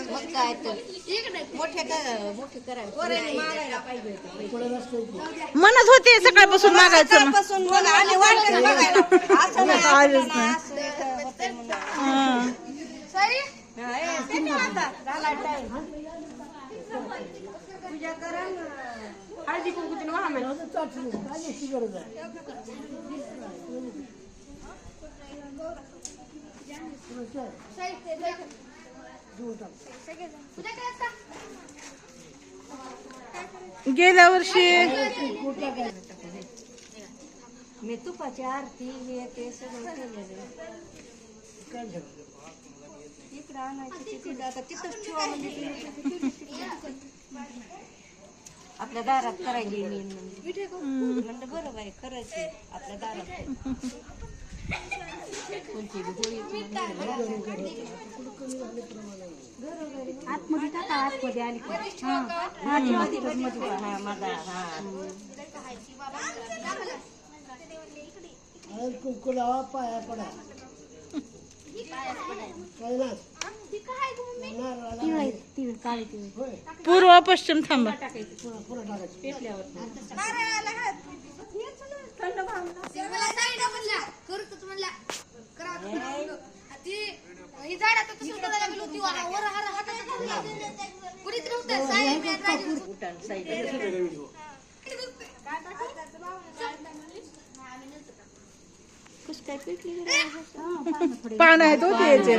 मग काय तर मोठे करायला पाहिजे. म्हणत होते सकाळपासून मागायचं सकाळपासून मग आले वाटत बघायला. असं नाही, आलेच असं नाही. असं इथं होतंय म्हणून. हा. हा, ते नाही आता. झाला time. पूजा करा ना. हळदी कुंकूची वाह म्हण. गेल्या वर्षी मी तुपाची आरती हे ते सगळं केलेलं. इकडं आणायचं तिथं आता तिथंच ठेवा म्हणजे आपल्या दारात करायची मी म्हणलं बरोबर आहे खरंच आहे आपल्या दारात कोणती गोळी आतमध्ये टाका आतमध्ये आली हा माझा हा पाया पडा पूर्व पश्चिम थांबा. पान आहेत होते याचे.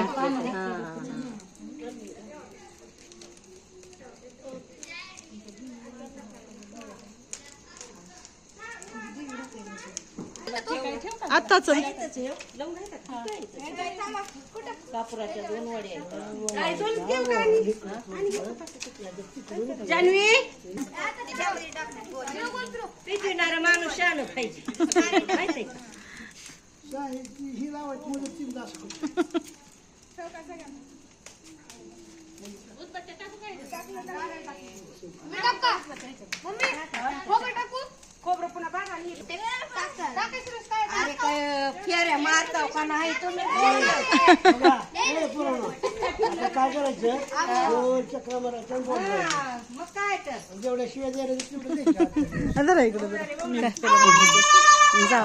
आताच कापुराच्या 2 वड्या जान्हवी पिकविणारा माणूस शान पाहिजे माहिती का ही लावायची म्हणजे 3 तास खोबरं पुन्हा बागा अरे काय फेऱ्या मारताव का नाही तुम्ही काय करायचं चक्र मारायचं मग काय तर जेवढ्या शिवाय द्यायला इकडे जा.